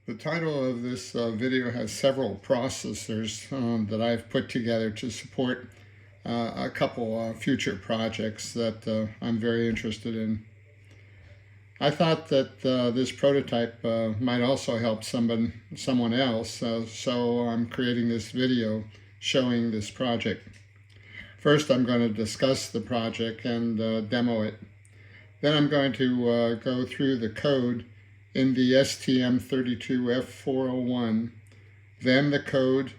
The title of this video has several processors that I've put together to support a couple future projects that I'm very interested in. I thought that this prototype might also help someone else, so I'm creating this video showing this project. First, I'm going to discuss the project and demo it. Then I'm going to go through the code in the STM32F4 then the code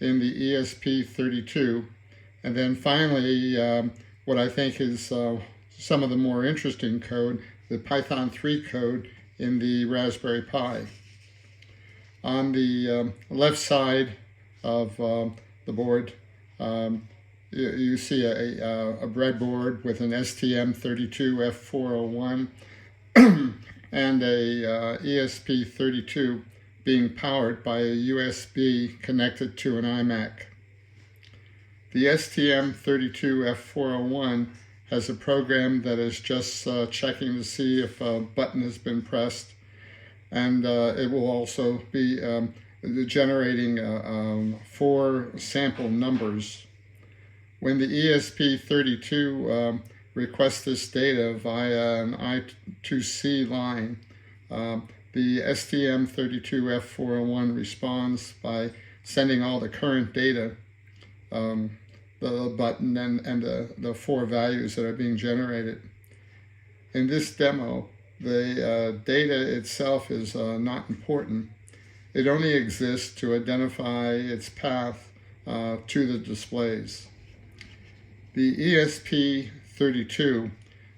in the ESP32, and then finally what I think is some of the more interesting code, the Python 3 code in the Raspberry Pi. On the left side of the board, you see a breadboard with an STM32F4 and a ESP32 being powered by a USB connected to an iMac. The STM32F4 has a program that is just checking to see if a button has been pressed, and it will also be generating 4 sample numbers. When the ESP32 requests this data via an I2C line, the STM32F4 responds by sending all the current data, the button and the 4 values that are being generated. In this demo, the data itself is not important. It only exists to identify its path to the displays. The ESP32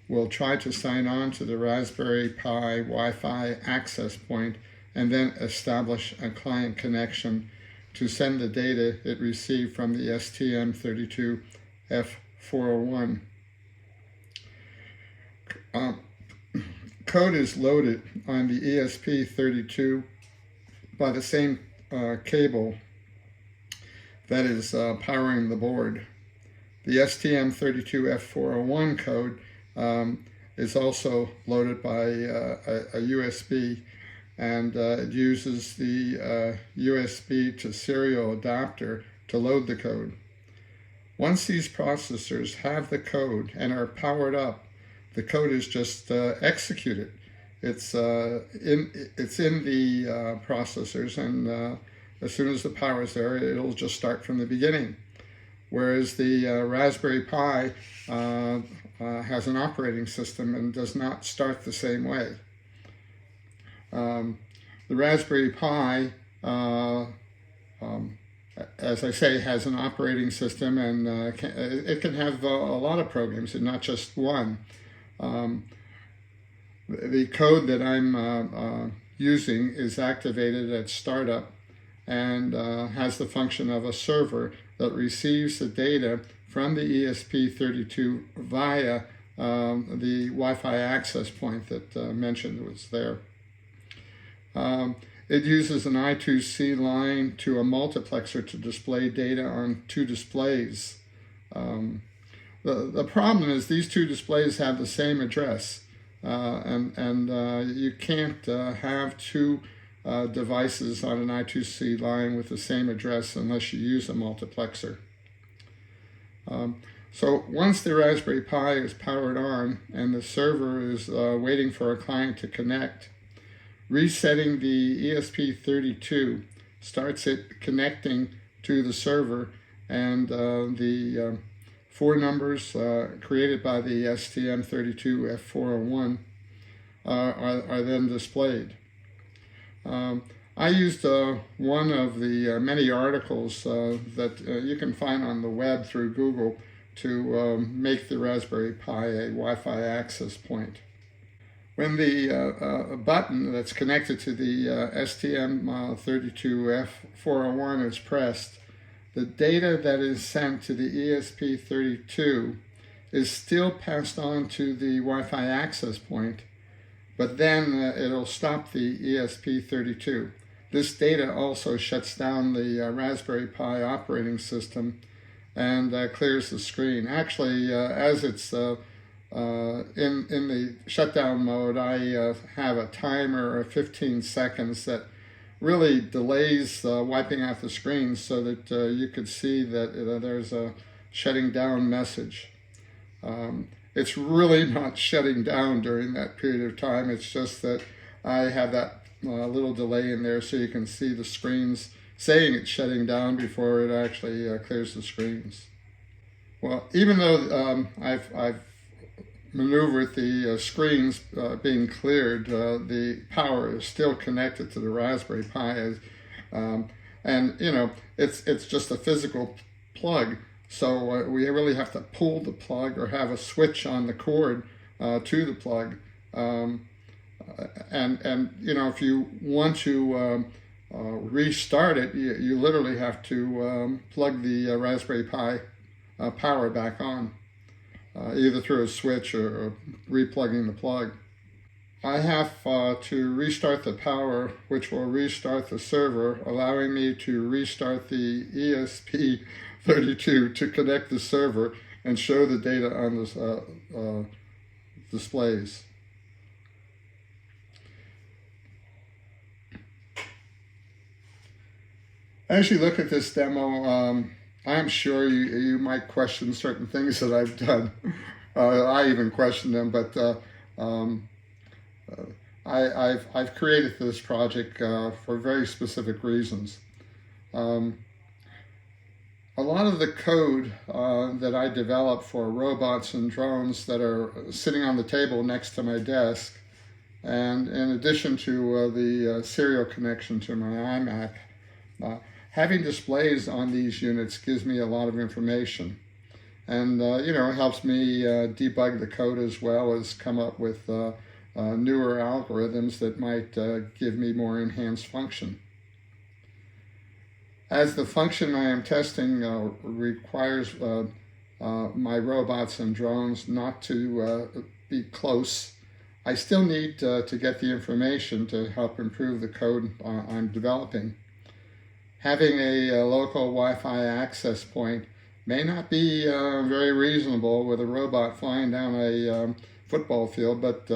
will try to sign on to the Raspberry Pi Wi-Fi access point and then establish a client connection to send the data it received from the STM32F4 Code is loaded on the ESP32 by the same cable that is powering the board. The STM32F4 code is also loaded by a USB, and it uses the USB to serial adapter to load the code. Once these processors have the code and are powered up, the code is just executed. It's in the processors, and as soon as the power is there, it'll just start from the beginning. Whereas the Raspberry Pi has an operating system and does not start the same way. The Raspberry Pi, as I say, has an operating system, and it can have a lot of programs and not just one. The code that I'm using is activated at startup and has the function of a server that receives the data from the ESP32 via the Wi-Fi access point that mentioned was there. It uses an I2C line to a multiplexer to display data on 2 displays. The problem is these 2 displays have the same address, and you can't have 2 devices on an I2C line with the same address unless you use a multiplexer. So once the Raspberry Pi is powered on and the server is waiting for a client to connect, resetting the ESP32 starts it connecting to the server, and the 4 numbers created by the STM32F4 are then displayed. I used one of the many articles that you can find on the web through Google to make the Raspberry Pi a Wi-Fi access point. When the button that's connected to the STM32F4 is pressed, the data that is sent to the ESP32 is still passed on to the Wi-Fi access point, but then it'll stop the ESP32. This data also shuts down the Raspberry Pi operating system and clears the screen. Actually, as it's in the shutdown mode, I have a timer of 15 seconds that really delays wiping out the screen so that you could see that there's a shutting down message. It's really not shutting down during that period of time. It's just that I have that little delay in there so you can see the screens saying it's shutting down before it actually clears the screens. Well, even though I've maneuvered the screens being cleared, the power is still connected to the Raspberry Pi, and you know it's just a physical plug. So we really have to pull the plug or have a switch on the cord to the plug. And you know, if you want to restart it, you literally have to plug the Raspberry Pi power back on, either through a switch or replugging the plug. I have to restart the power, which will restart the server, allowing me to restart the ESP32 to connect the server and show the data on the displays. As you look at this demo, I'm sure you might question certain things that I've done. I even question them, but I've created this project for very specific reasons. A lot of the code that I develop for robots and drones that are sitting on the table next to my desk, and in addition to the serial connection to my iMac, having displays on these units gives me a lot of information. And you know, it helps me debug the code as well as come up with newer algorithms that might give me more enhanced function. As the function I am testing requires my robots and drones not to be close, I still need to get the information to help improve the code I'm developing. Having a local Wi-Fi access point may not be very reasonable with a robot flying down a football field, but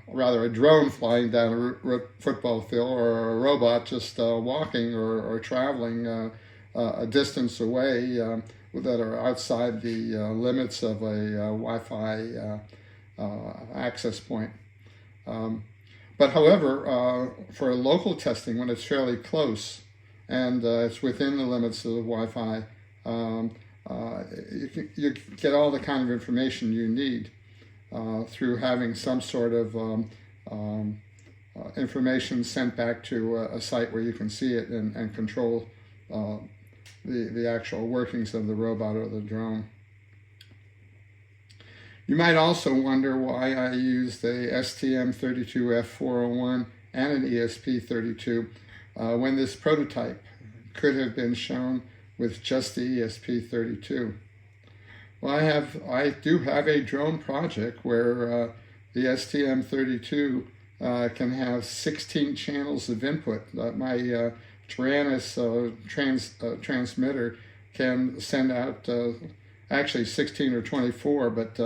rather a drone flying down a football field, or a robot just walking or traveling a distance away that are outside the limits of a Wi-Fi access point. But however, for local testing, when it's fairly close and it's within the limits of the Wi-Fi, you get all the kind of information you need through having some sort of information sent back to a site where you can see it and control the actual workings of the robot or the drone. You might also wonder why I used a STM32F4 and an ESP32 when this prototype could have been shown with just the ESP32. Well, I do have a drone project where the STM32 can have 16 channels of input. My Tyrannus transmitter can send out actually 16 or 24, but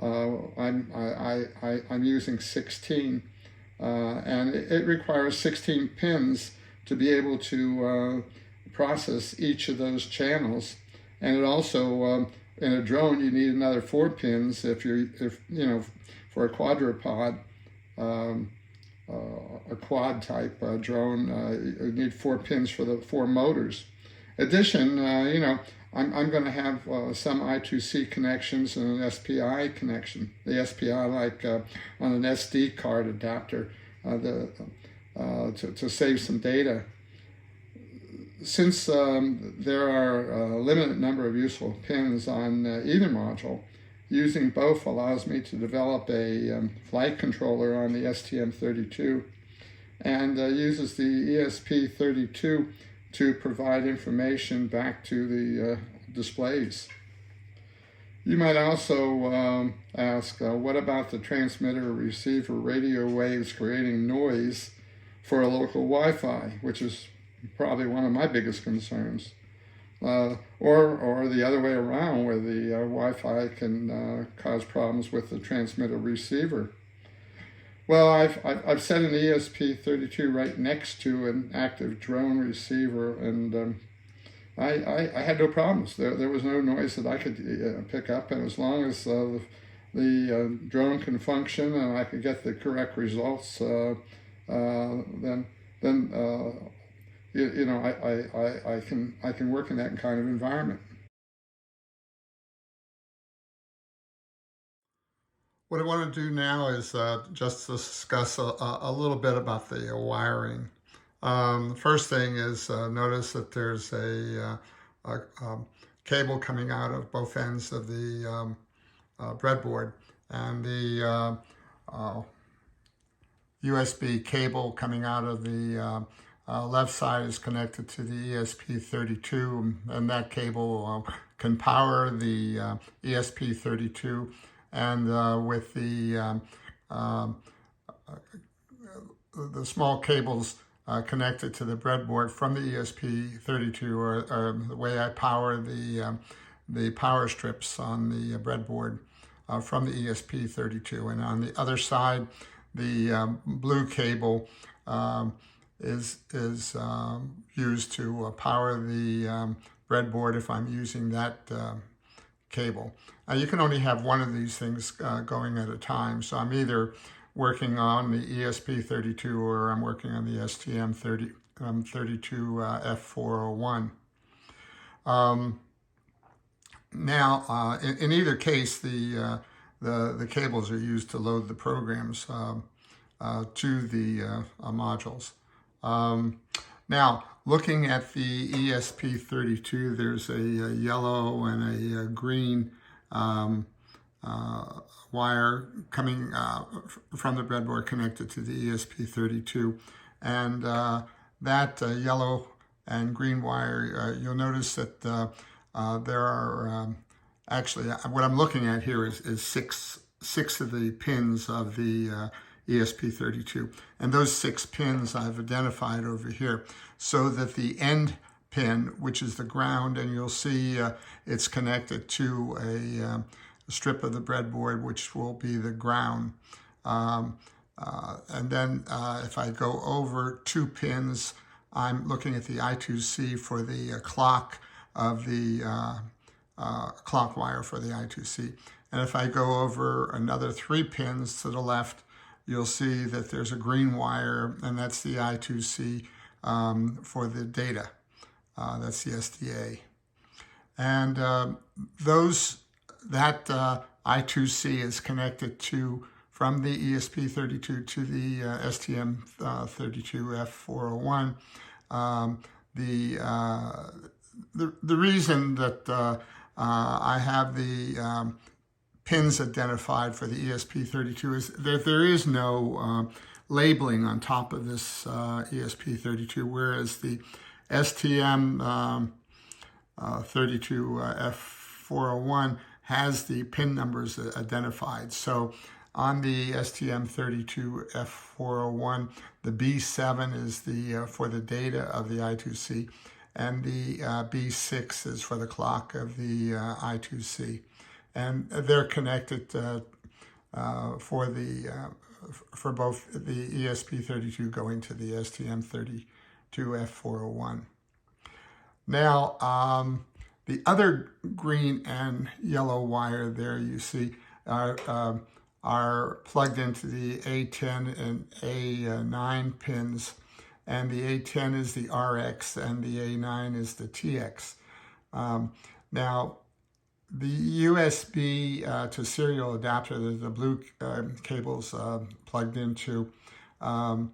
I'm using 16, and it requires 16 pins to be able to process each of those channels. And it also in a drone you need another 4 pins if you know, for a quadrupod, a quad type drone, you need 4 pins for the 4 motors. Addition, you know, I'm going to have some I2C connections and an SPI connection. The SPI, like on an SD card adapter, to save some data. Since there are a limited number of useful pins on either module, using both allows me to develop a flight controller on the STM32, and uses the ESP32 to provide information back to the displays. You might also ask, what about the transmitter receiver radio waves creating noise for a local Wi-Fi, which is probably one of my biggest concerns, or the other way around, where the Wi-Fi can cause problems with the transmitter receiver. Well, I've set an ESP32 right next to an active drone receiver, and I had no problems. There was no noise that I could pick up, and as long as the drone can function and I could get the correct results, then you know I can work in that kind of environment. What I want to do now is just discuss a little bit about the wiring. The first thing is notice that there's a cable coming out of both ends of the breadboard, and the USB cable coming out of the left side is connected to the ESP32, and that cable can power the ESP32, and with the small cables connected to the breadboard from the ESP32 or the way I power the power strips on the breadboard from the ESP32. And on the other side, the blue cable is used to power the breadboard if I'm using that cable. You can only have one of these things going at a time, so I'm either working on the ESP32 or I'm working on the STM32F4 Now, in either case, the cables are used to load the programs to the modules. Now, looking at the ESP32, there's a yellow and a green wire coming from the breadboard connected to the ESP32, and that yellow and green wire, you'll notice that there are actually, what I'm looking at here is six of the pins of the ESP32, and those 6 pins I've identified over here, so that the end pin, which is the ground, and you'll see it's connected to a strip of the breadboard, which will be the ground. And then if I go over 2 pins, I'm looking at the I2C for the clock of the clock wire for the I2C. And if I go over another 3 pins to the left, you'll see that there's a green wire, and that's the I2C for the data. That's the SDA. And that I2C is connected from the ESP32 to the STM32F4 The reason that I have the pins identified for the ESP32 is that there is no labeling on top of this ESP32, whereas the STM32F4 has the pin numbers identified. So on the STM32F4 the B7 is for the data of the I2C, and the B6 is for the clock of the I2C. And they're connected for both the ESP32 going to the STM32F4. Now, the other green and yellow wire there you see are plugged into the A10 and A9 pins, and the A10 is the RX and the A9 is the TX. Now, the USB to serial adapter, the blue cables plugged into, the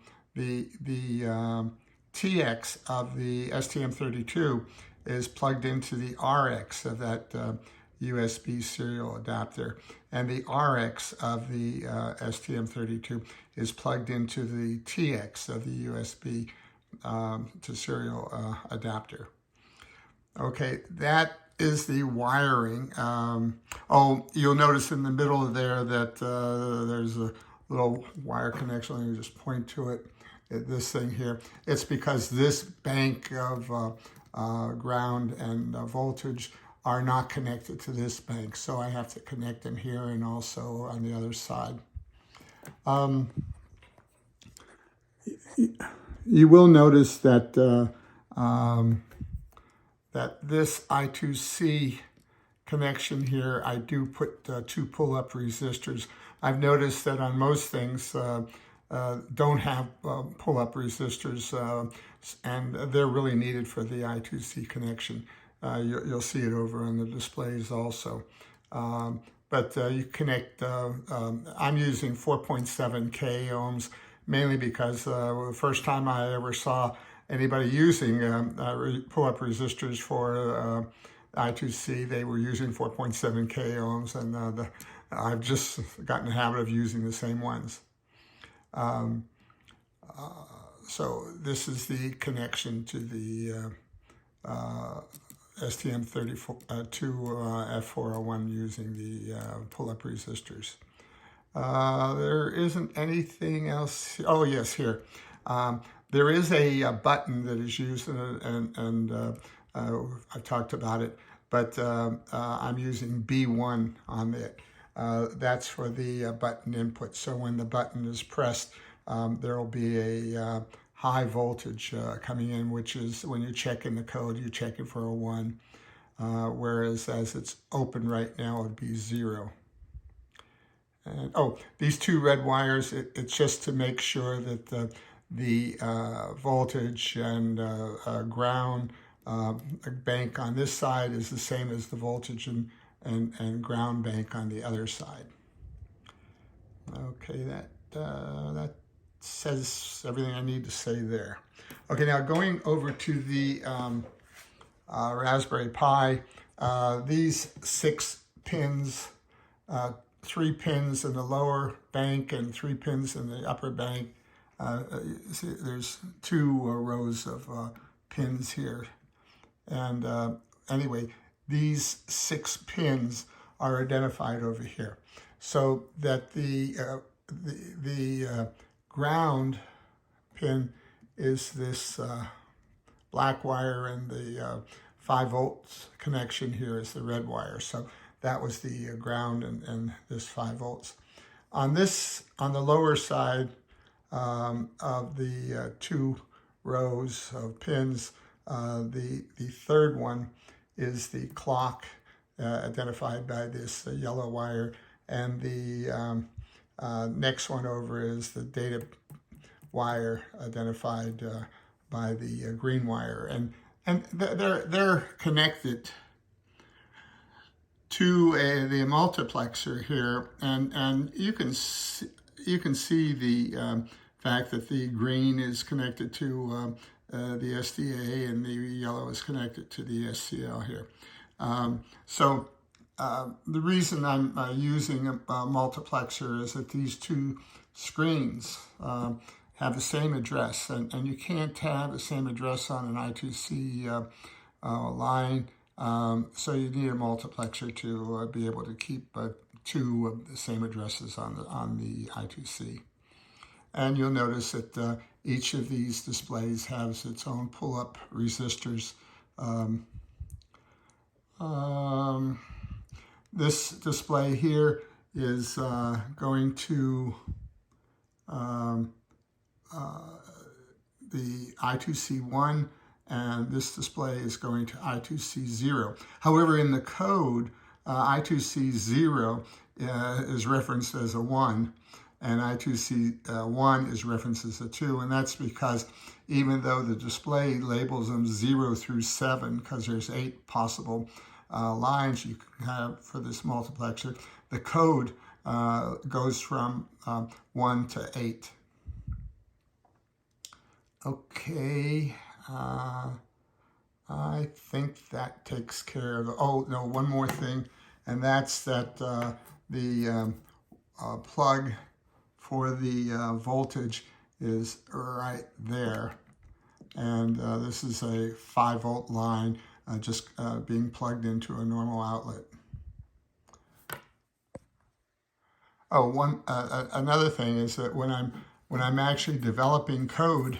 TX of the STM32 is plugged into the RX of that USB serial adapter, and the RX of the STM32 is plugged into the TX of the USB to serial adapter. Okay, that is the wiring. You'll notice in the middle of there that there's a little wire connection. Let me just point to it, this thing here. It's because this bank of ground and voltage are not connected to this bank, so I have to connect them here and also on the other side. you will notice that that this I2C connection here, I do put 2 pull-up resistors. I've noticed that on most things don't have pull-up resistors, and they're really needed for the I2C connection. You'll see it over on the displays also. But you connect, I'm using 4.7K ohms, mainly because the first time I ever saw anybody using pull-up resistors for I2C, they were using 4.7K ohms, and I've just gotten in the habit of using the same ones. So this is the connection to the STM32 F4 using the pull-up resistors. There isn't anything else. Oh yes, here. There is a button that is used, and I talked about it, but I'm using B1 on it. That's for the button input. So when the button is pressed, there will be a high voltage coming in, which is when you check in the code, you check it for a 1, whereas as it's open right now, it would be 0. And, oh, these 2 red wires, it's just to make sure that the voltage and ground bank on this side is the same as the voltage and ground bank on the other side. Okay, that says everything I need to say there. Okay, now going over to the Raspberry Pi, these 6 pins, 3 pins in the lower bank and 3 pins in the upper bank. See, there's 2 rows of pins here. And anyway, these 6 pins are identified over here, so that the ground pin is this black wire, and the 5 volts connection here is the red wire. So that was the ground and this 5 volts. On the lower side of the 2 rows of pins, the third one is the clock, identified by this yellow wire, and the next one over is the data wire, identified by the green wire, and they're connected to the multiplexer here, and you can see the fact that the green is connected to the SDA and the yellow is connected to the SCL here. So the reason I'm using a multiplexer is that these 2 screens have the same address, and you can't have the same address on an I2C line, so you need a multiplexer to be able to keep 2 of the same addresses on the I2C. And you'll notice that each of these displays has its own pull-up resistors. This display here is going to the I2C1, and this display is going to I2C0. However, in the code, I2C0 is referenced as a 1, and I2C1 is referenced as a 2, and that's because even though the display labels them 0 through 7, because there's 8 possible lines you can have for this multiplexer, the code goes from 1 to 8. Okay, I think that takes care of, oh no, one more thing, and that's that the plug for the voltage is right there, and this is a 5 volt line just being plugged into a normal outlet. Oh, another thing is that when I'm actually developing code,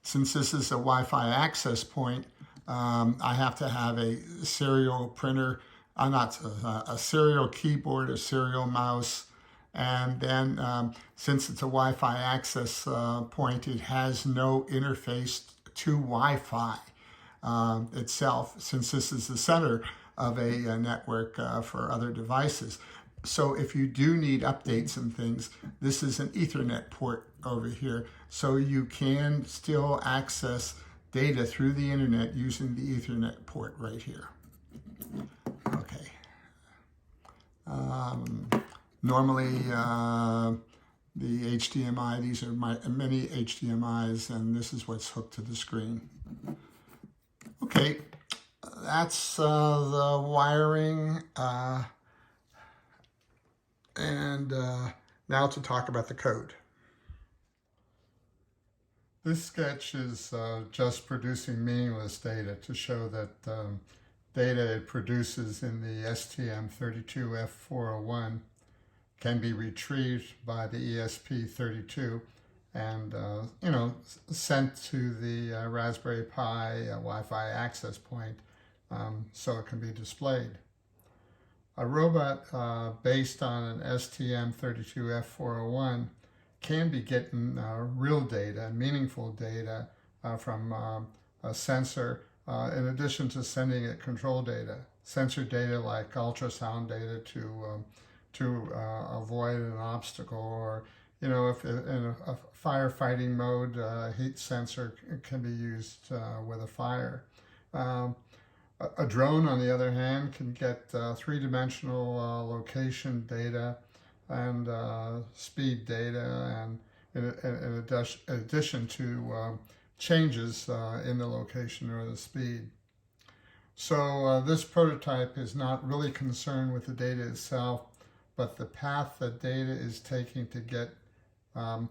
since this is a Wi-Fi access point, I have to have a serial printer, not a serial keyboard, a serial mouse, And then since it's a Wi-Fi access point, it has no interface to Wi-Fi itself, since this is the center of a network for other devices. So if you do need updates and things, this is an Ethernet port over here. So you can still access data through the internet using the Ethernet port right here. Okay. Normally, the HDMI, these are many HDMIs, and this is what's hooked to the screen. Okay, that's the wiring. And now to talk about the code. This sketch is just producing meaningless data to show that data it produces in the STM32F4 can be retrieved by the ESP32 and sent to the Raspberry Pi Wi-Fi access point so it can be displayed. A robot based on an STM32F4 can be getting real data, meaningful data from a sensor, in addition to sending it control data. Sensor data like ultrasound data to avoid an obstacle, or if in a firefighting mode, heat sensor can be used with a fire. A drone, on the other hand, can get three-dimensional location data and speed data, and in addition to changes in the location or the speed. So this prototype is not really concerned with the data itself, but the path that data is taking to get the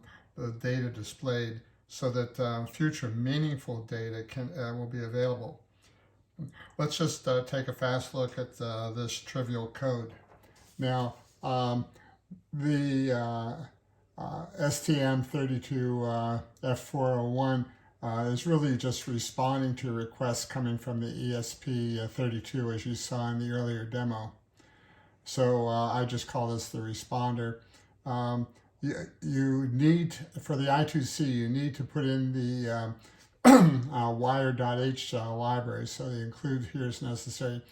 data displayed, so that future meaningful data will be available. Let's just take a fast look at this trivial code. Now, the STM32F4 is really just responding to requests coming from the ESP32, as you saw in the earlier demo. So I just call this the responder. You need, for the I2C, you need to put in the wire.h library, so the include here is necessary.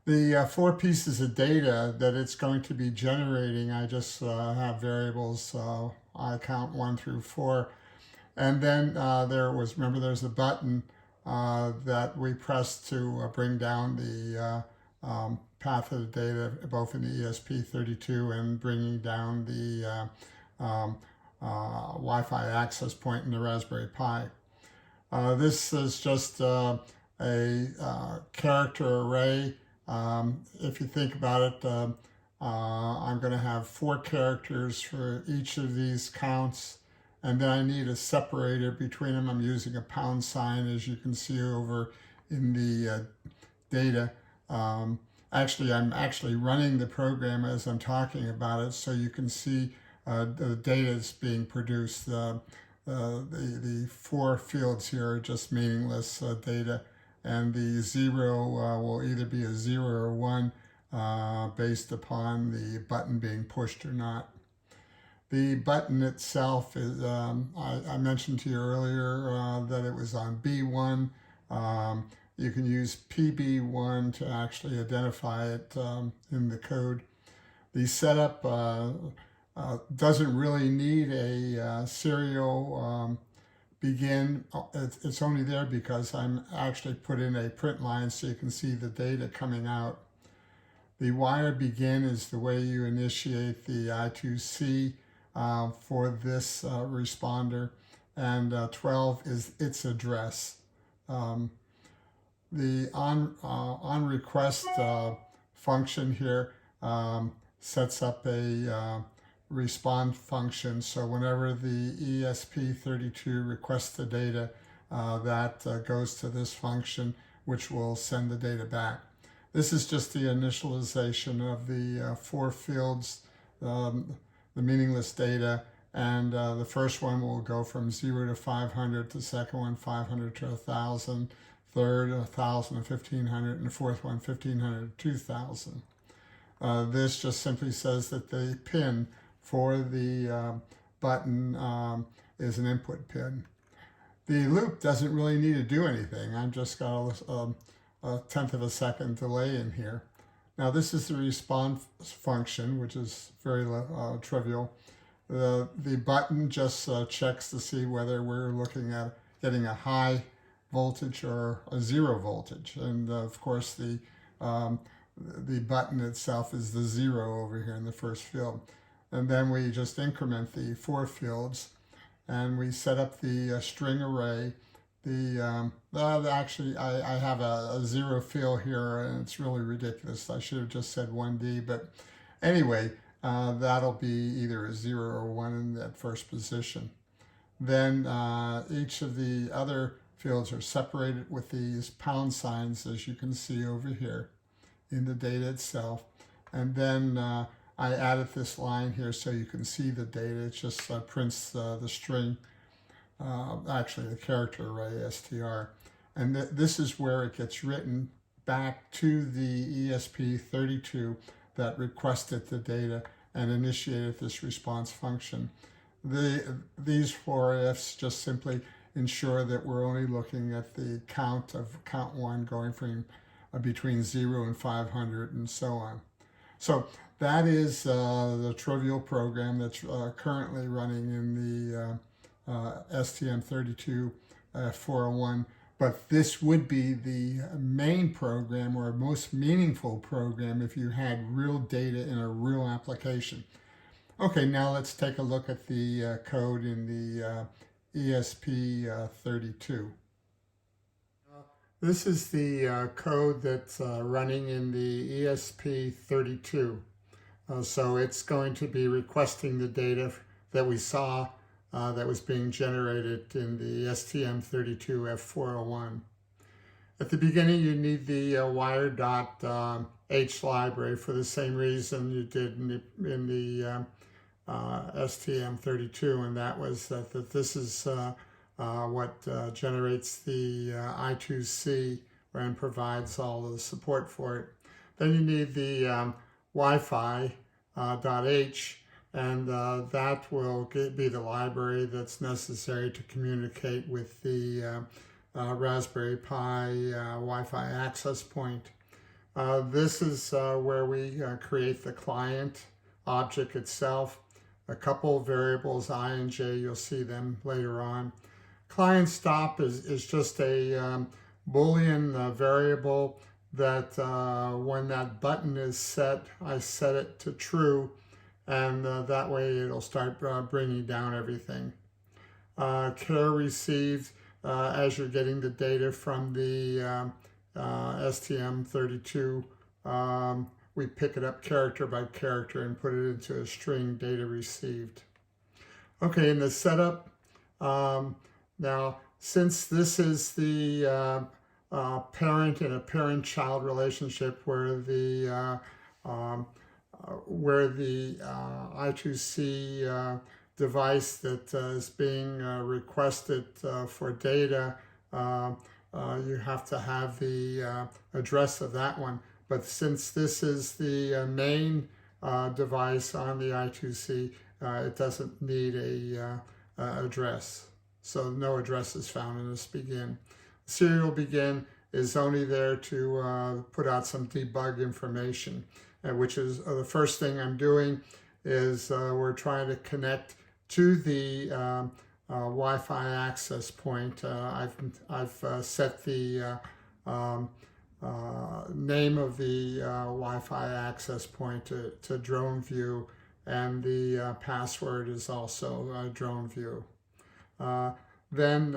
The 4 pieces of data that it's going to be generating, I just have variables, I count 1 through 4. And then remember there's a button that we press to bring down the path of the data, both in the ESP32 and bringing down the Wi-Fi access point in the Raspberry Pi. This is just a character array. If you think about it, I'm going to have 4 characters for each of these counts, and then I need a separator between them. I'm using a pound sign, as you can see over in the data. Actually, I'm running the program as I'm talking about it, so you can see the data is being produced. The 4 fields here are just meaningless data, and the 0 will either be a 0 or 1 based upon the button being pushed or not. The button itself is, I mentioned to you earlier that it was on B1. You can use PB1 to actually identify it in the code. The setup doesn't really need a serial begin. It's only there because I'm actually put in a print line so you can see the data coming out. The wire begin is the way you initiate the I2C for this responder, and 12 is its address. The on request function here sets up a respond function, so whenever the ESP32 requests the data, that goes to this function, which will send the data back. This is just the initialization of the 4 fields, the meaningless data, and the first one will go from 0 to 500, the second one 500 to 1,000, third 1,000 to 1,500, and the fourth one 1,500 to 2,000. This just simply says that the pin for the button is an input pin. The loop doesn't really need to do anything. I've just got a tenth of a second delay in here. Now this is the response function, which is very trivial. The button just checks to see whether we're looking at getting a high voltage or a zero voltage. And of course the button itself is the 0 over here in the first field. And then we just increment the 4 fields and we set up the string array. Actually, I have a 0 field here and it's really ridiculous. I should have just said 1D, but anyway, that'll be either a 0 or 1 in that first position. Then each of the other fields are separated with these pound signs, as you can see over here in the data itself. And then I added this line here so you can see the data. It just prints the string, actually the character array, str. And this is where it gets written back to the ESP32 that requested the data and initiated this response function. These 4 ifs just simply ensure that we're only looking at the count of count 1 going from between 0 and 500 and so on. So that is the trivial program that's currently running in the STM32F4 but this would be the main program or most meaningful program if you had real data in a real application. Okay, now let's take a look at the code in the ESP32. This is the code that's running in the ESP32. So it's going to be requesting the data that we saw that was being generated in the STM32F4 At the beginning, you need the wire.h library for the same reason you did in the STM32, and that was that this is what generates the I2C and provides all the support for it. Then you need the Wi-Fi .h, and that will be the library that's necessary to communicate with the Raspberry Pi Wi-Fi access point. This is where we create the client object itself. A couple of variables, I and j, you'll see them later on. Client stop is just a Boolean variable that when that button is set, I set it to true, and that way it'll start bringing down everything. Care received, as you're getting the data from the STM32, we pick it up character by character and put it into a string data received. Okay, in the setup, now since this is the parent and a parent-child relationship where the I2C device that is being requested for data, you have to have the address of that one. But since this is the main device on the I2C, it doesn't need a address. So no address is found in this begin. Serial begin is only there to put out some debug information, which is the first thing I'm doing is we're trying to connect to the Wi-Fi access point. I've set the name of the Wi-Fi access point to drone view, and the password is also drone view. Then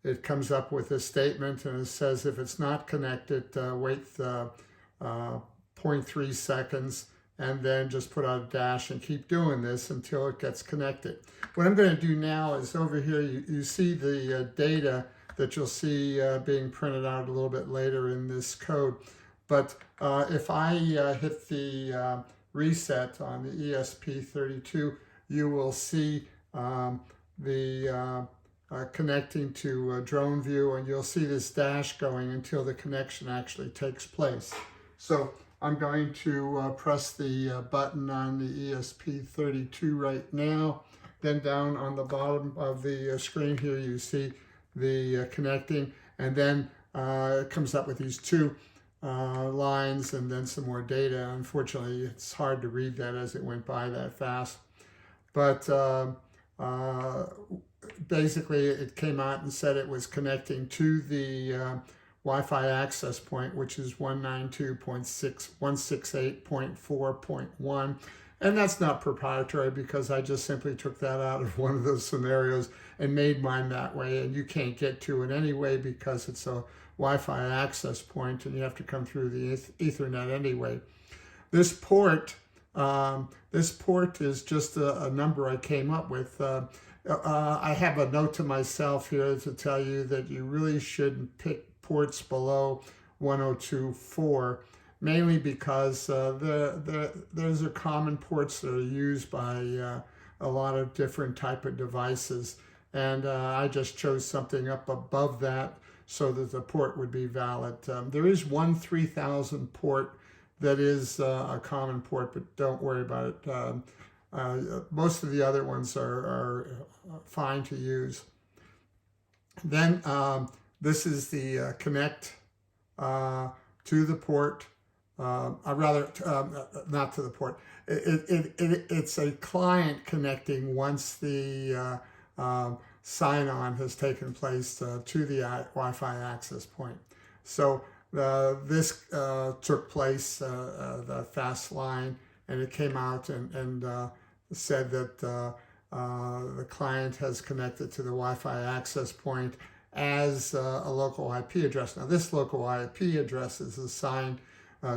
it comes up with a statement and it says if it's not connected, wait 0.3 seconds and then just put out a dash and keep doing this until it gets connected. What I'm going to do now is over here you see the data that you'll see being printed out a little bit later in this code. But if I hit the reset on the ESP32, you will see the connecting to drone view, and you'll see this dash going until the connection actually takes place. So I'm going to press the button on the ESP32 right now. Then down on the bottom of the screen here, you see the connecting, and then it comes up with these two lines and then some more data. Unfortunately, it's hard to read that as it went by that fast. But basically, it came out and said it was connecting to the Wi-Fi access point, which is 192.168.4.1. And that's not proprietary because I just simply took that out of one of those scenarios and made mine that way. And you can't get to it anyway because it's a Wi-Fi access point and you have to come through the Ethernet anyway. This port is just a number I came up with. I have a note to myself here to tell you that you really shouldn't pick ports below 102.4, mainly because those are common ports that are used by a lot of different type of devices. And I just chose something up above that so that the port would be valid. There is one 3000 port that is a common port, but don't worry about it. Most of the other ones are fine to use. Then this is the connect to the port. Not to the port. It's a client connecting once the sign-on has taken place to the Wi-Fi access point. So this took place, the fast line, and it came out and said that the client has connected to the Wi-Fi access point as a local IP address. Now this local IP address is assigned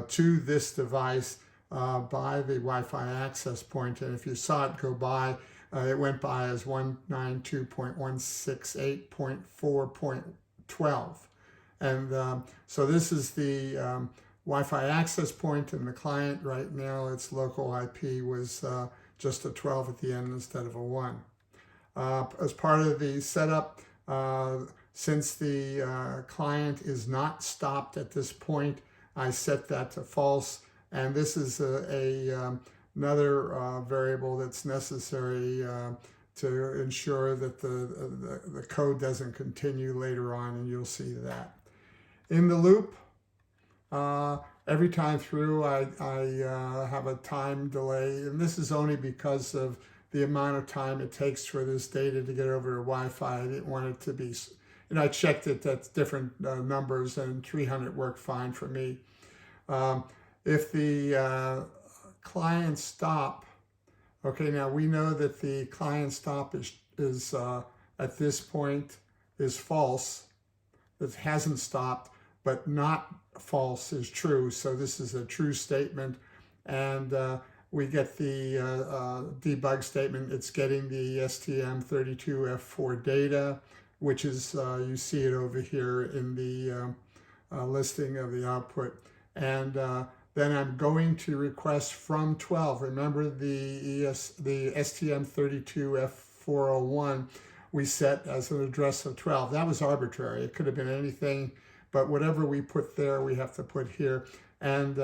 to this device by the Wi-Fi access point, and if you saw it go by, it went by as 192.168.4.12. And so this is the Wi-Fi access point, and the client right now, its local IP was just a 12 at the end instead of a 1. As part of the setup, since the client is not stopped at this point, I set that to false, and this is another variable that's necessary to ensure that the code doesn't continue later on, and you'll see that. In the loop, every time through I have a time delay, and this is only because of the amount of time it takes for this data to get over to Wi-Fi. I didn't want it to be, and I checked it at different numbers, and 300 worked fine for me. If the client stop, okay, now we know that the client stop is at this point is false. It hasn't stopped, but not false is true. So this is a true statement, and we get the debug statement. It's getting the STM32F4 data, which is, you see it over here in the listing of the output. And then I'm going to request from 12. Remember the STM32F401 we set as an address of 12. That was arbitrary. It could have been anything, but whatever we put there, we have to put here. And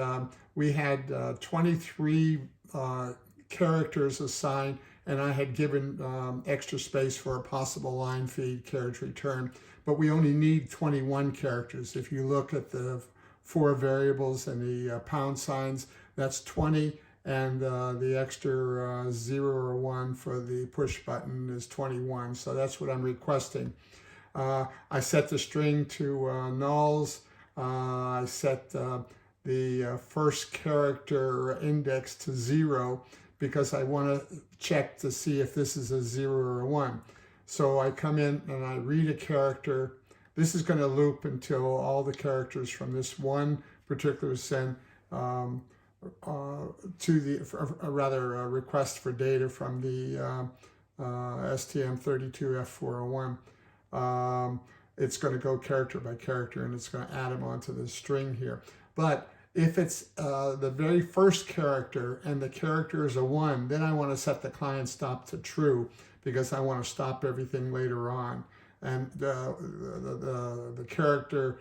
we had 23 characters assigned, and I had given extra space for a possible line feed carriage return, but we only need 21 characters. If you look at the 4 variables and the pound signs, that's 20, and the extra 0 or 1 for the push button is 21. So that's what I'm requesting. I set the string to nulls. I set the first character index to 0 because I want to check to see if this is a 0 or a 1. So I come in and I read a character. This is going to loop until all the characters from this one particular send to the, request for data from the STM32F401. It's going to go character by character, and it's going to add them onto the string here. But if it's the very first character and the character is a 1, then I want to set the client stop to true because I want to stop everything later on. And the character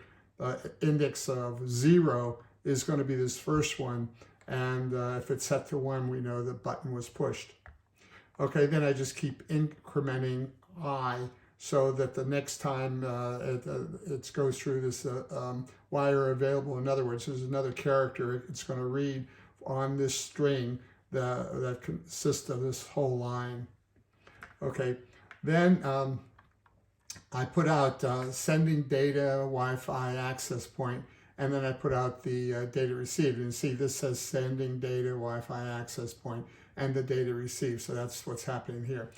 index of 0 is going to be this first one, and if it's set to 1, we know the button was pushed. Okay, then I just keep incrementing I so that the next time it goes through this wire available. In other words, there's another character it's going to read on this string that consists of this whole line. Okay, then I put out sending data Wi-Fi access point, and then I put out the data received. And see, this says sending data Wi-Fi access point and the data received. So that's what's happening here.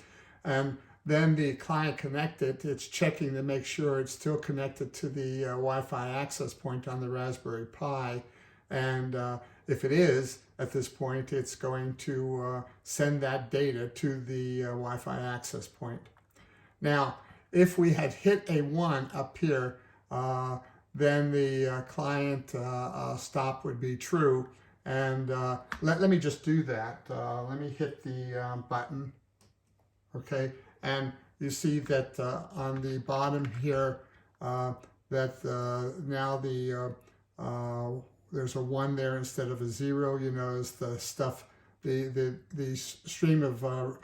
And then the client connected, it's checking to make sure it's still connected to the Wi-Fi access point on the Raspberry Pi. And if it is, at this point, it's going to send that data to the Wi-Fi access point. Now, if we had hit a 1 up here, then the client stop would be true. And let me just do that. Let me hit the button. Okay, and you see that on the bottom here, that now there's a 1 there instead of a 0. You notice the stuff, the stream of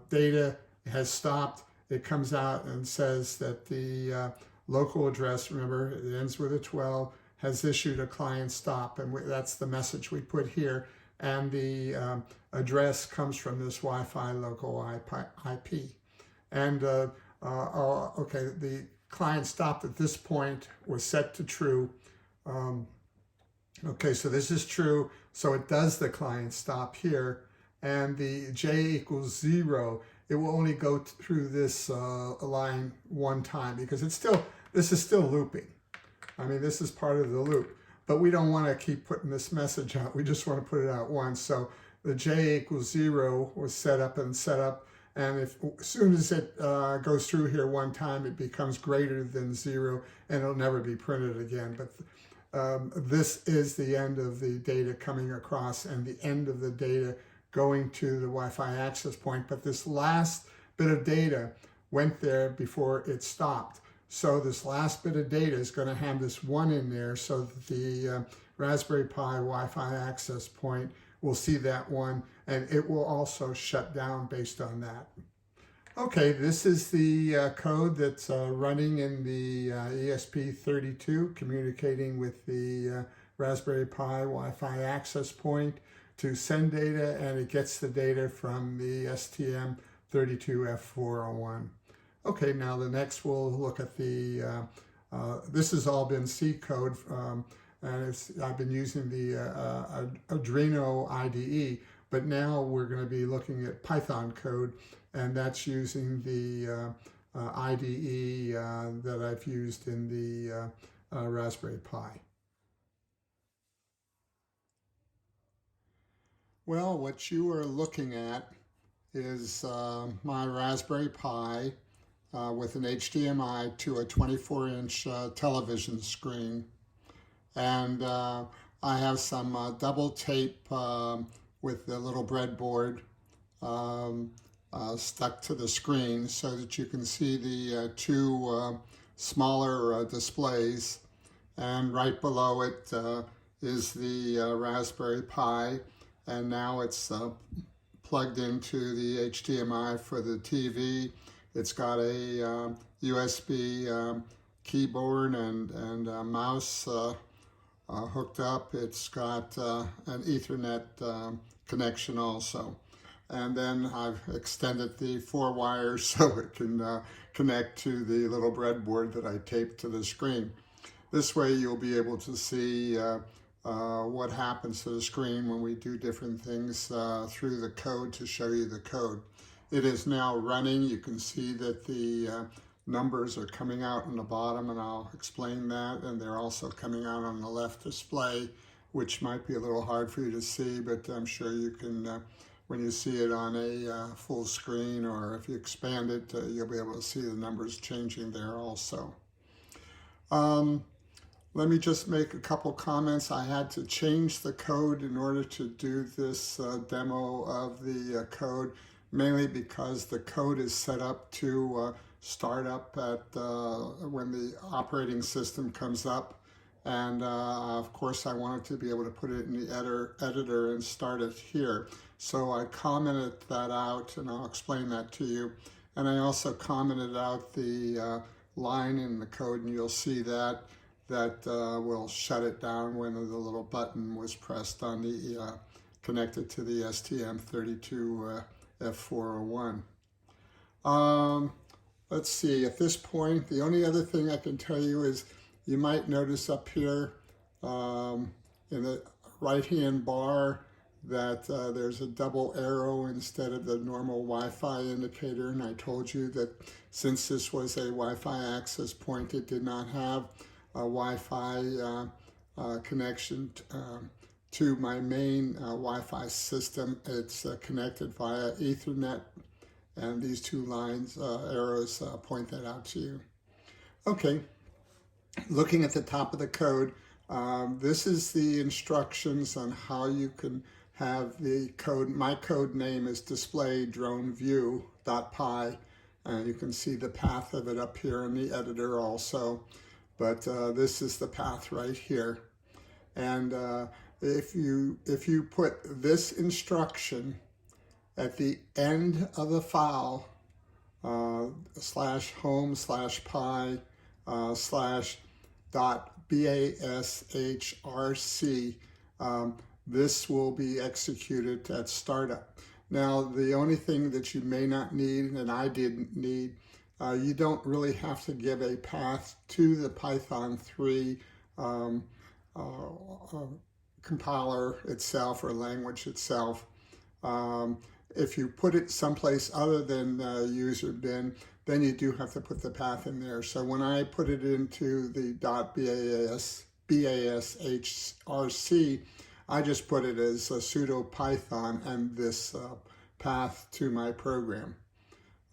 data has stopped. It comes out and says that the local address, remember, it ends with a 12, has issued a client stop, and that's the message we put here. And the address comes from this Wi-Fi local IP. And okay, the client stopped at this point was set to true. Okay, so this is true, so it does the client stop here. And the j equals 0, it will only go through this line 1 time, because this is still looping. I mean, this is part of the loop, but we don't want to keep putting this message out. We just want to put it out once. So the j equals 0 was set up, and as soon as it goes through here 1 time, it becomes greater than 0, and it'll never be printed again. But this is the end of the data coming across and the end of the data going to the Wi-Fi access point. But this last bit of data went there before it stopped. So this last bit of data is going to have this 1 in there, so that the Raspberry Pi Wi-Fi access point will see that 1, and it will also shut down based on that. Okay, this is the code that's running in the ESP32, communicating with the Raspberry Pi Wi-Fi access point to send data, and it gets the data from the STM32F4 Okay, now the next we'll look at the, this has all been C code, and I've been using the Arduino IDE, but now we're going to be looking at Python code, and that's using the IDE that I've used in the Raspberry Pi. Well, what you are looking at is my Raspberry Pi with an HDMI to a 24-inch television screen. And I have some double tape with the little breadboard stuck to the screen so that you can see the 2 smaller displays. And right below it is the Raspberry Pi, and now it's plugged into the HDMI for the TV. It's got a USB keyboard and mouse hooked up. It's got an Ethernet connection also. And then I've extended the 4 wires so it can connect to the little breadboard that I taped to the screen. This way you'll be able to see what happens to the screen when we do different things through the code to show you the code. It is now running. You can see that the numbers are coming out on the bottom, and I'll explain that. And they're also coming out on the left display, which might be a little hard for you to see, but I'm sure you can, when you see it on a full screen, or if you expand it, you'll be able to see the numbers changing there also. Let me just make a couple comments. I had to change the code in order to do this demo of the code, mainly because the code is set up to start up at when the operating system comes up, And of course, I wanted to be able to put it in the editor and start it here. So I commented that out, and I'll explain that to you. And I also commented out the line in the code, and you'll see that will shut it down when the little button was pressed on the connected to the STM32 F401. Let's see, at this point, the only other thing I can tell you is you might notice up here in the right-hand bar that there's a double arrow instead of the normal Wi-Fi indicator. And I told you that since this was a Wi-Fi access point, it did not have a Wi-Fi connection to my main Wi-Fi system. It's connected via Ethernet. And these two lines, arrows, point that out to you. Okay, looking at the top of the code, this is the instructions on how you can have the code. My code name is display drone view.py. You can see the path of it up here in the editor also. But this is the path right here. And if you put this instruction at the end of the file, /home/pi /.bashrc, this will be executed at startup. Now, the only thing that you may not need, and I didn't need, you don't really have to give a path to the Python 3 compiler itself or language itself. If you put it someplace other than user bin, then you do have to put the path in there. So when I put it into the .bashrc, I just put it as a sudo python and this path to my program.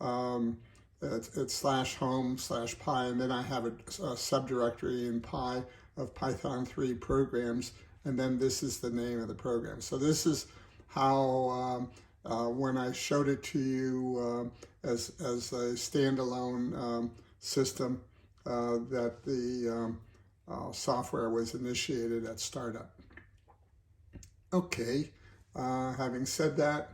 It's /home/pi, and then I have a subdirectory in pi of Python 3 programs, and then this is the name of the program. So this is how when I showed it to you as a standalone system, that the software was initiated at startup. Okay, having said that,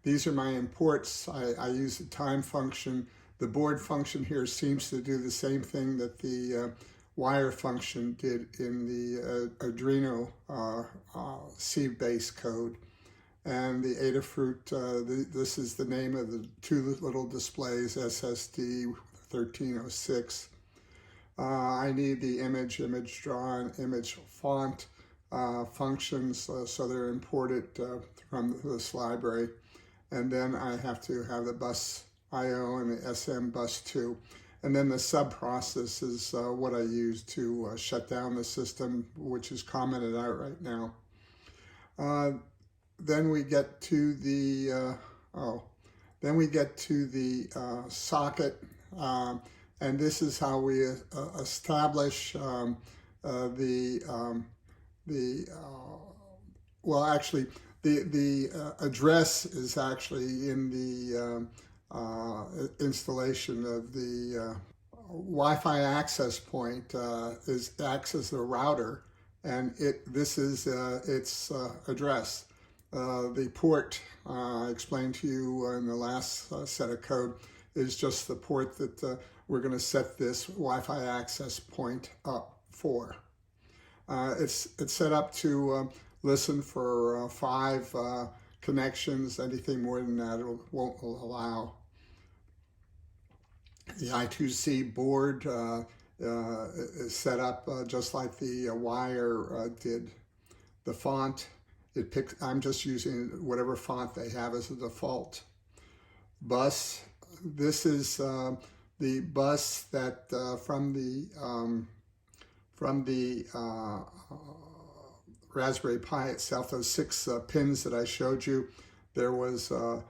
these are my imports. I use the time function. The board function here seems to do the same thing that the wire function did in the Arduino C-base code. And the Adafruit, this is the name of the two little displays, SSD1306. I need the image draw, and image font functions, so they're imported from this library. And then I have to have the bus IO and the SM bus 2. And then the sub-process is what I use to shut down the system, which is commented out right now. Then we get to the socket, and this is how we establish the address is actually in the installation of the Wi-Fi access point acts as the router, and this is its address. The port I explained to you in the last set of code is just the port that we're going to set this Wi-Fi access point up for. It's set up to listen for 5 connections. Anything more than that it won't allow. The I2C board is set up just like the wire did. The font, I'm just using whatever font they have as a default. Bus, this is the bus that from the Raspberry Pi itself, those 6 pins that I showed you. There was 2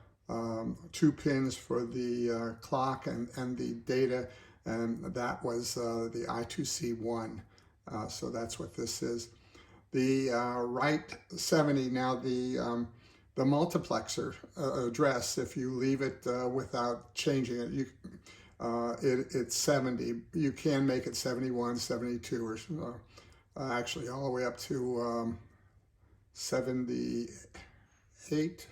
pins for the clock and the data, and that was the I2C 1. So that's what this is. The right 70, now the multiplexer address, if you leave it without changing it, it's 70. You can make it 71, 72, or actually all the way up to 78.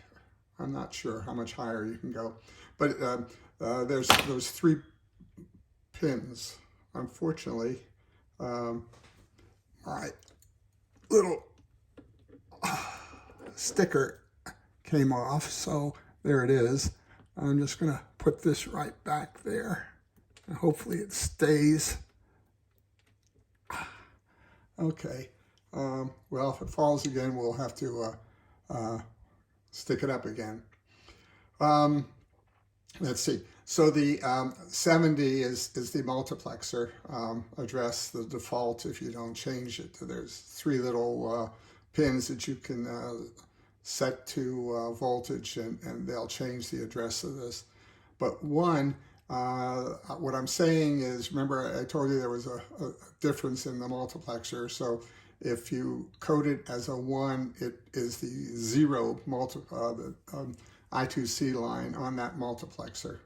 I'm not sure how much higher you can go, but there's those 3 pins. Unfortunately, my little sticker came off, so there it is. I'm just going to put this right back there, and hopefully it stays. Okay, well, if it falls again, we'll have to stick it up again. Let's see. So the 70 is the multiplexer address, the default if you don't change it. There's 3 little pins that you can set to voltage, and they'll change the address of this. But one, what I'm saying is, remember I told you there was a difference in the multiplexer. So if you code it as a 1, it is the 0 the I2C line on that multiplexer.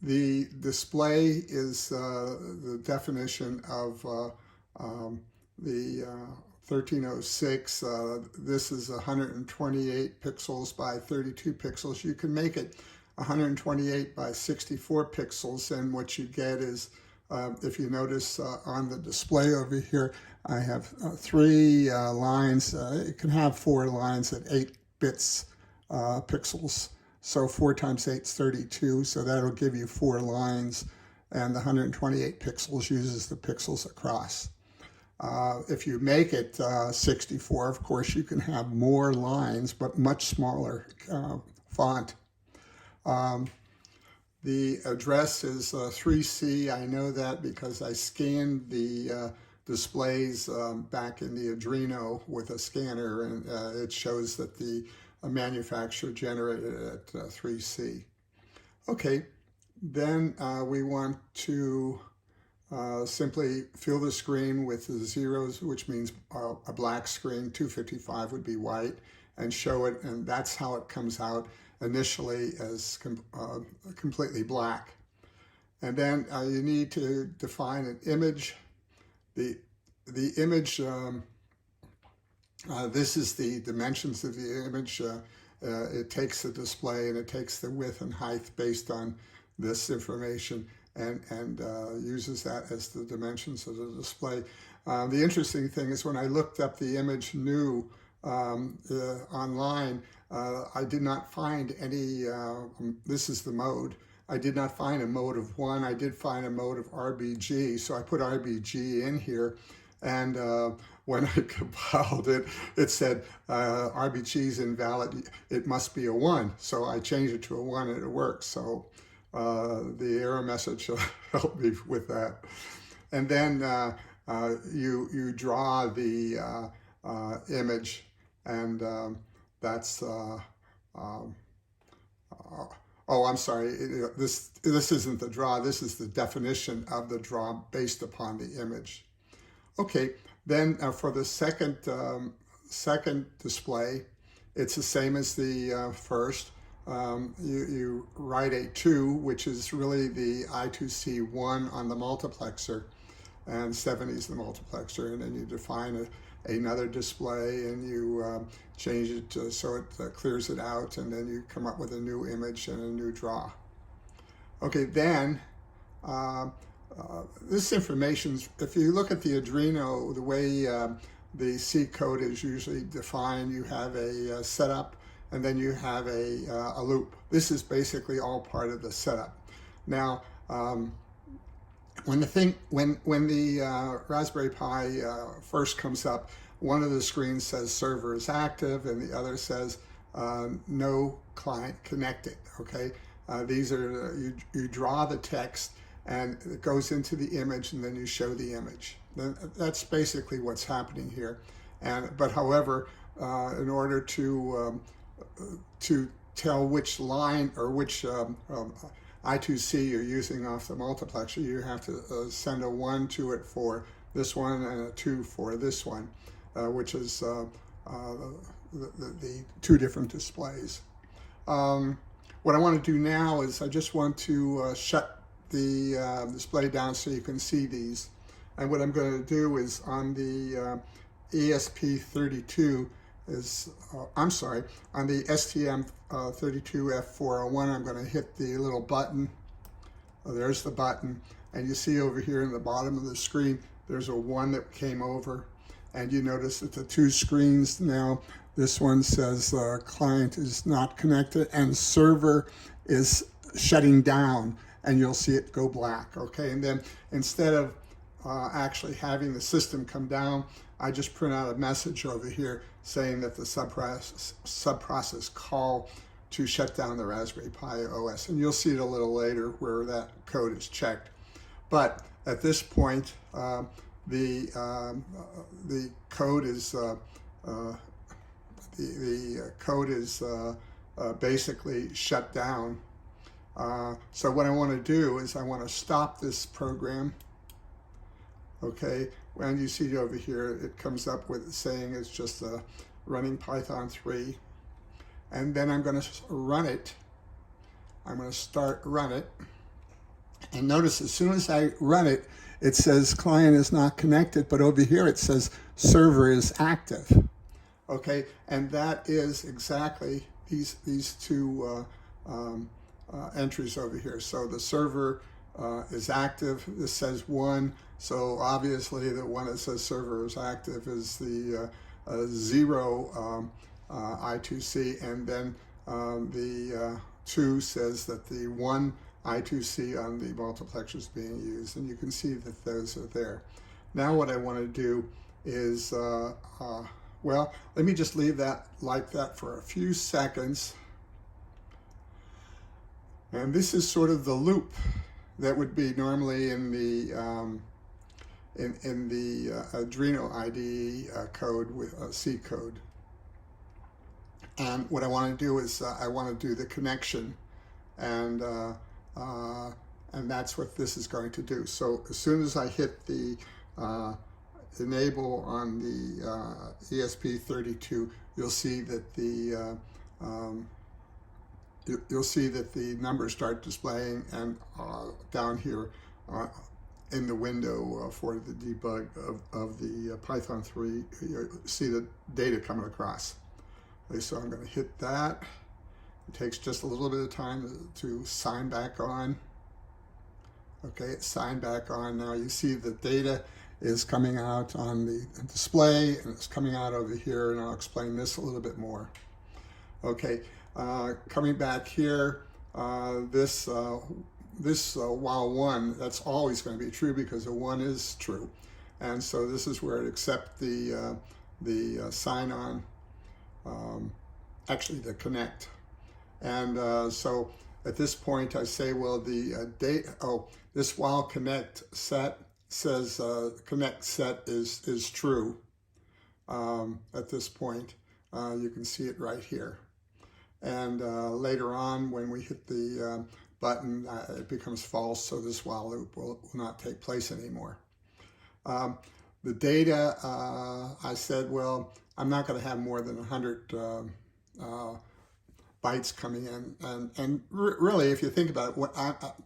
The display is the definition of the 1306. This is 128 pixels by 32 pixels. You can make it 128 by 64 pixels, and what you get is, if you notice on the display over here, I have 3 lines. It can have 4 lines at 8 bits pixels. So 4 times 8 is 32, so that'll give you 4 lines, and the 128 pixels uses the pixels across. If you make it 64, of course, you can have more lines, but much smaller font. The address is 3C. I know that because I scanned the displays back in the Arduino with a scanner, and it shows that the manufacturer generated it at 3C. Okay, then we want to simply fill the screen with the zeros, which means a black screen. 255 would be white, and show it, and that's how it comes out initially, as completely black. And then you need to define an image. The image, this is the dimensions of the image. It takes the display and it takes the width and height based on this information, and uses that as the dimensions of the display. The interesting thing is, when I looked up the image new online, I did not find any, this is the mode. I did not find a mode of 1. I did find a mode of RBG, so I put RBG in here, and when I compiled it, it said RBG is invalid, it must be a 1. So I changed it to a 1 and it works. So the error message helped me with that. And then you draw the image, and that's oh, I'm sorry, this isn't the draw, this is the definition of the draw based upon the image. Okay, then for the second display, it's the same as the first. You write a 2, which is really the I2C 1 on the multiplexer, and 70 is the multiplexer, and then you define another display, and you change it so it clears it out, and then you come up with a new image and a new draw. Okay, then this information, if you look at the Arduino, the way the C code is usually defined, you have a setup, and then you have a loop. This is basically all part of the setup. Now, when the Raspberry Pi first comes up, one of the screens says server is active, and the other says no client connected. Okay, these are you draw the text, and it goes into the image, and then you show the image. That's basically what's happening here. But however, in order to tell which line or which I2C you're using off the multiplexer, you have to send a 1 to it for this one and a 2 for this one, which is the 2 different displays. what I want to do now is I just want to shut the display down so you can see these. And what I'm going to do is on the ESP32 is, I'm sorry, on the STM32F4 I'm going to hit the little button. There's the button, and you see over here in the bottom of the screen there's a 1 that came over, and you notice that the 2 screens now, this one says client is not connected and server is shutting down, and you'll see it go black. Okay, and then instead of actually having the system come down, I just print out a message over here saying that the subprocess call to shut down the Raspberry Pi OS. And you'll see it a little later where that code is checked. But at this point, the code is basically shut down. So what I want to do is I want to stop this program. Okay, when you see over here, it comes up with saying it's just running Python 3. And then I'm going to run it. I'm going to run it. And notice as soon as I run it, it says client is not connected, but over here it says server is active. Okay, and that is exactly these 2 entries over here. So the server is active. This says 1. So obviously the one that says server is active is the 0 I2C, and then the 2 says that the 1 I2C on the multiplexer is being used, and you can see that those are there. Now what I want to do is, well, let me just leave that like that for a few seconds. And this is sort of the loop that would be normally in the Arduino IDE code with C code. And what I want to do is I want to do the connection, and that's what this is going to do. So as soon as I hit the enable on the ESP32, you'll see that the numbers start displaying, and down here in the window for the debug of the Python 3, you see the data coming across. Okay, so I'm going to hit that. It takes just a little bit of time to sign back on. Okay, it's signed back on. Now you see the data is coming out on the display, and it's coming out over here, and I'll explain this a little bit more. Okay, coming back here, this while 1, that's always going to be true because a 1 is true. And so this is where it accepts the sign on, actually the connect. And so at this point I say, well, the this while connect set says connect set is true at this point. You can see it right here. And later on when we hit the button, it becomes false, so this while loop will not take place anymore. The data, I said, well, I'm not going to have more than 100 bytes coming in, and really, if you think about it,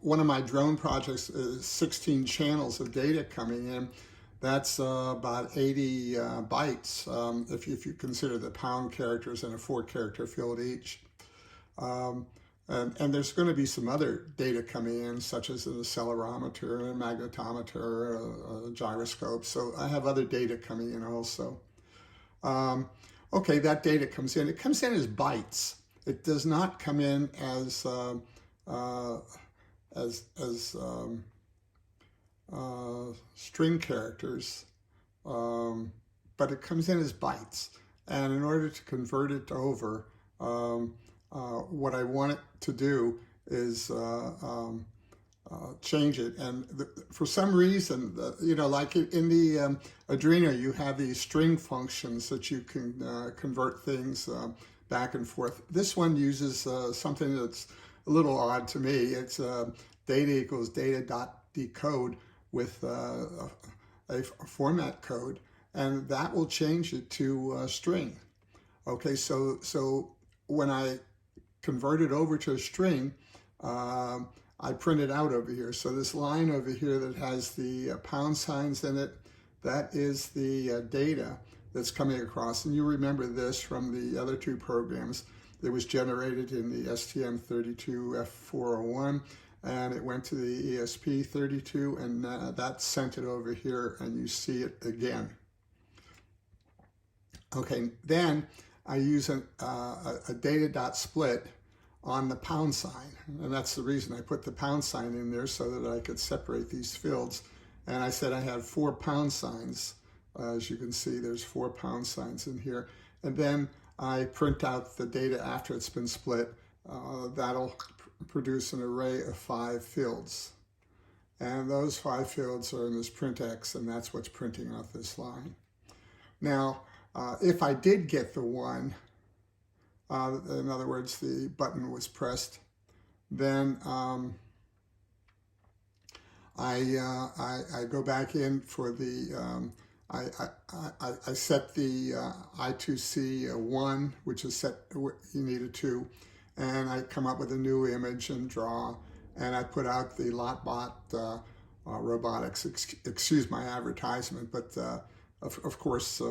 one of my drone projects is 16 channels of data coming in. That's about 80 bytes if you consider the pound characters and a 4-character field each. And there's going to be some other data coming in, such as an accelerometer, a magnetometer, a gyroscope. So I have other data coming in also. Okay, that data comes in. It comes in as bytes. It does not come in as string characters, but it comes in as bytes. And in order to convert it over, what I want it to do is change it. And for some reason, like in the Arduino, you have these string functions that you can convert things back and forth. This one uses something that's a little odd to me. It's data equals data.decode with a format code, and that will change it to string. Okay, so when I convert it over to a string, I print it out over here. So this line over here that has the pound signs in it, that is the data that's coming across. And you remember this from the other two programs. It was generated in the STM32F4 and it went to the ESP32, and that sent it over here, and you see it again. Okay, then I use a data.split on the pound sign, and that's the reason I put the pound sign in there, so that I could separate these fields. And I said I had 4 pound signs. As you can see, there's 4 pound signs in here. And then I print out the data after it's been split. That'll produce an array of 5 fields. And those 5 fields are in this printx, and that's what's printing off this line. Now, if I did get the 1, in other words, the button was pressed, then I go back in for the, I set the I2C 1, which is set, you need a 2, and I come up with a new image and draw, and I put out the LotBot robotics. Excuse my advertisement, but of course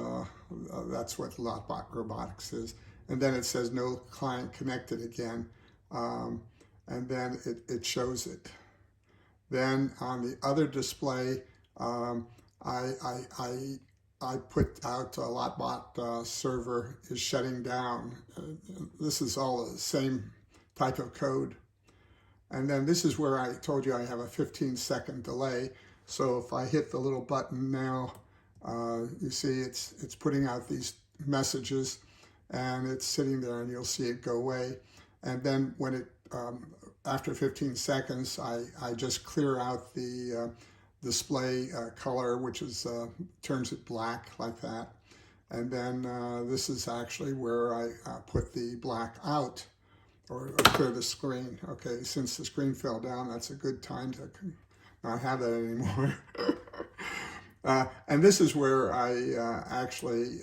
that's what LotBot robotics is. And then it says no client connected again, and then it shows it. Then on the other display, I put out a LotBot server is shutting down. This is all the same type of code. And then this is where I told you I have a 15-second delay. So if I hit the little button now, you see it's putting out these messages, and it's sitting there, and you'll see it go away. And then when it, after 15 seconds, I just clear out the display color, which is turns it black like that. And then this is actually where I put the black out, or clear the screen. Okay, since the screen fell down, that's a good time to not have that anymore. And this is where I actually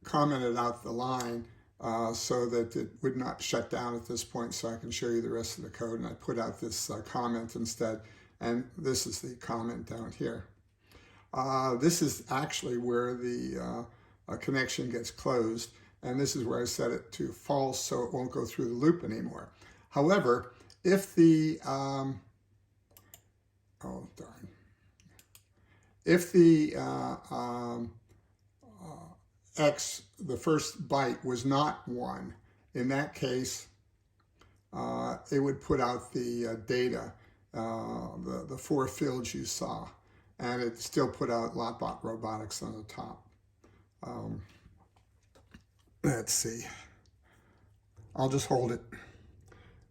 commented out the line so that it would not shut down at this point, so I can show you the rest of the code. And I put out this comment instead, and this is the comment down here. This is actually where the connection gets closed, and this is where I set it to false so it won't go through the loop anymore. However, if the if the the first byte was not 1, in that case, it would put out the data, the 4 fields you saw, and it still put out LotBot robotics on the top. Let's see. I'll just hold it,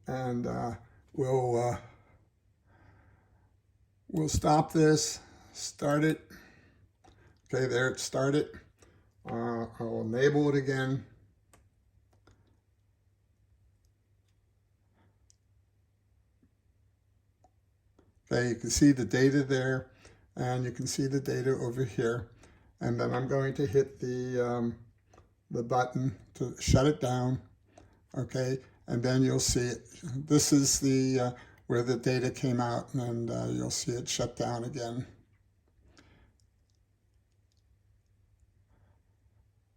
and we'll stop this, start it. Okay, there it started. I'll enable it again. Okay, you can see the data there, and you can see the data over here. And then I'm going to hit the button to shut it down. Okay, and then you'll see it. This is the where the data came out, and you'll see it shut down again.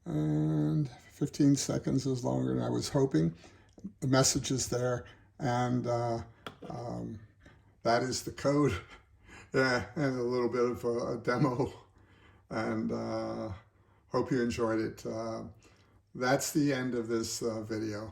And 15 seconds is longer than I was hoping. The message is there, and that is the code. Yeah, and a little bit of a demo, and hope you enjoyed it. That's the end of this video.